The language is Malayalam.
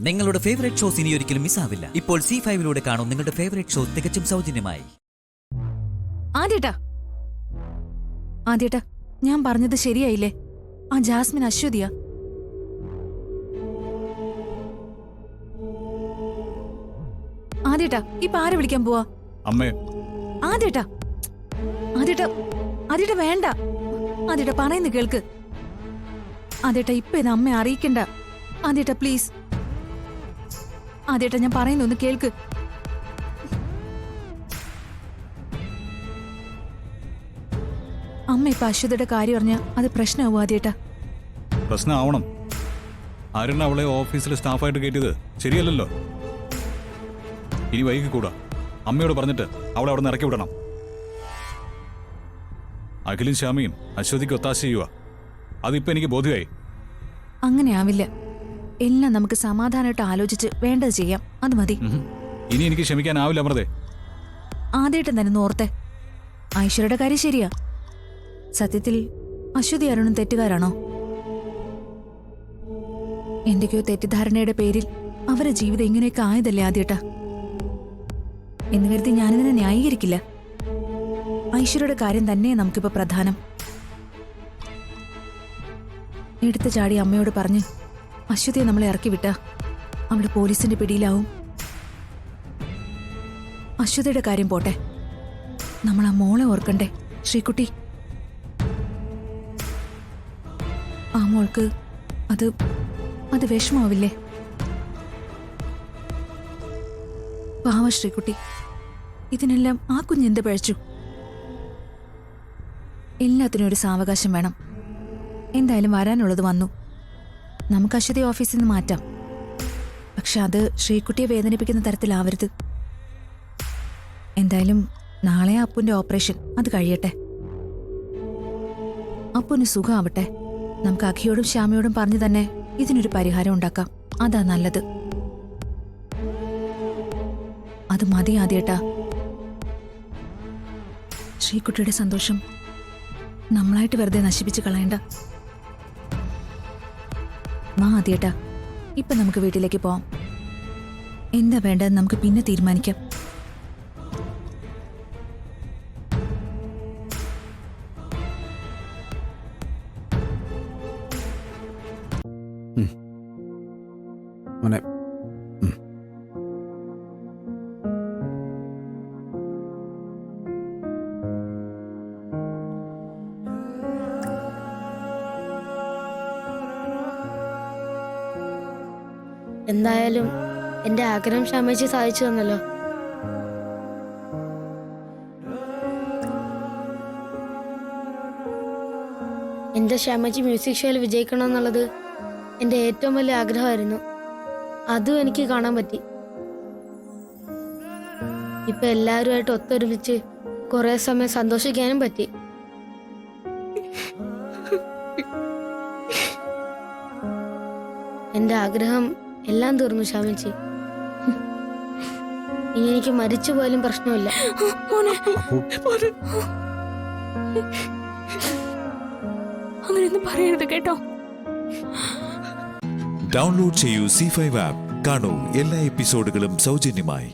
നിങ്ങളുടെ ഫേവറേറ്റ് ഷോസ് ഇനി ഒരിക്കലും മിസ്സാവില്ല. ഇപ്പോൾ C5-ലൂടെ കാണും നിങ്ങളുടെ ഫേവറേറ്റ് ഷോ തികച്ചും സൗജന്യമായി. ആദ്യേട്ടാ, ഞാൻ പറഞ്ഞത് ശരിയായില്ലേ? ആ ജാസ്മിൻ അശ്വതിയാ. ആദ്യേട്ടാ, ഇപ്പൊ ആരെ വിളിക്കാൻ പോവാ? അമ്മേ. ആദ്യേട്ടാ, വേണ്ട. ആദ്യേട്ടാ പറയുന്നു കേൾക്ക്. ആദ്യേട്ടാ, ഇപ്പൊ ഇത് അമ്മയെ അറിയിക്കണ്ട. ആദ്യേട്ടാ പ്ലീസ്. ആദ്യേട്ടാ, ഞാൻ പറയുന്നു ഒന്ന് കേൾക്ക്. അമ്മ ഇപ്പൊ അശ്വതിയുടെ കാര്യം അറിഞ്ഞ അത് പ്രശ്നമാവും ആദ്യേട്ടാ. പ്രശ്നമാവണം. ആരാണ് അവളെ ഓഫീസിൽ സ്റ്റാഫായിട്ട് കയറ്റിയത്? ശരിയല്ലല്ലോ. ഇനി വൈകിക്കൂടാ. അമ്മയോട് പറഞ്ഞിട്ട് അവളെ അവിടെ നിന്ന് ഇറക്കി വിടണം. അഖിലും ശ്യാമിയും അശ്വതിക്ക് ഒത്താശ ചെയ്യുക. അതിപ്പോ എനിക്ക് ബോധ്യമായി. അങ്ങനെ ആവില്ല. എല്ലാം നമുക്ക് സമാധാനമായിട്ട് ആലോചിച്ച് വേണ്ടത് ചെയ്യാം. അത് മതി. ഇനി എനിക്ക് ക്ഷമിക്കാനാവില്ല അമൃതേ. ആദ്യമായിട്ട് തന്നെ ഓർത്തെ. ഐശ്വര്യയുടെ കാര്യം ശരിയാ. സത്യത്തിൽ അശ്വതി അരുണും തെറ്റുകാരാണോ? എന്തൊക്കെയോ തെറ്റിദ്ധാരണയുടെ പേരിൽ അവരുടെ ജീവിതം ഇങ്ങനെയൊക്കെ ആയതല്ലേ ആദ്യേട്ടാ. എന്ന് കരുതി ഞാനിതിനെ ന്യായീകരിക്കില്ല. ഐശ്വര്യയുടെ കാര്യം തന്നെ നമുക്കിപ്പോ പ്രധാനം. എടുത്തു ചാടി അമ്മയോട് പറഞ്ഞ് അശ്വതിയെ നമ്മളെ ഇറക്കി വിട്ടാ അവിടെ പോലീസിന്റെ പിടിയിലാവും. അശ്വതിയുടെ കാര്യം പോട്ടെ, നമ്മൾ ആ മോളെ ഓർക്കണ്ടേ? ശ്രീകുട്ടി. ആ മോൾക്ക് അത് വിഷമാവില്ലേ? പാവ ശ്രീകുട്ടി. ഇതിനെല്ലാം ആ കുഞ്ഞെന്ത് പഴച്ചു? എല്ലാത്തിനും ഒരു സാവകാശം വേണം. എന്തായാലും വരാനുള്ളത് വന്നു. നമുക്ക് അശ്വതി ഓഫീസിൽ നിന്ന് മാറ്റാം. പക്ഷെ അത് ശ്രീകുട്ടിയെ വേദനിപ്പിക്കുന്ന തരത്തിലാവരുത്. എന്തായാലും നാളെ അപ്പുന്റെ ഓപ്പറേഷൻ അത് കഴിയട്ടെ. അപ്പുന് സുഖമാവട്ടെ. നമുക്ക് അഖിയോടും ശ്യാമയോടും പറഞ്ഞു തന്നെ ഇതിനൊരു പരിഹാരം ഉണ്ടാക്കാം. അതാ നല്ലത്. അത് മതി ആദ്യേട്ടാ. ശ്രീകുട്ടിയുടെ സന്തോഷം നമ്മളായിട്ട് വെറുതെ നശിപ്പിച്ച് കളയണ്ട. വാ ആദ്യേട്ടാ, ഇപ്പൊ നമുക്ക് വീട്ടിലേക്ക് പോവാം. എന്താ വേണ്ടതെന്ന് നമുക്ക് പിന്നെ തീരുമാനിക്കാം. മോനെ, എന്തായാലും എന്റെ ആഗ്രഹം ക്ഷമിച്ച് സാധിച്ചു തന്നല്ലോ. എന്റെ ക്ഷമജി മ്യൂസിക് ഷോയിൽ വിജയിക്കണം എന്നുള്ളത് എന്റെ ഏറ്റവും വലിയ ആഗ്രഹമായിരുന്നു. അതും എനിക്ക് കാണാൻ പറ്റി. ഇപ്പൊ എല്ലാവരുമായിട്ട് ഒത്തൊരുമിച്ച് കുറെ സമയം സന്തോഷിക്കാനും പറ്റി. എന്റെ ആഗ്രഹം എല്ലാം തീർന്നു ശ്യാമേച്ചി. ഇനി എനിക്ക് മരിച്ചു പോയാലും പ്രശ്നമില്ല. അങ്ങനെയൊന്നും പറയരുത് കേട്ടോ. ഡൗൺലോഡ് ചെയ്യൂ C5 ആപ്പ്. കാണൂ എല്ലാ എപ്പിസോഡുകളും സൗജന്യമായി.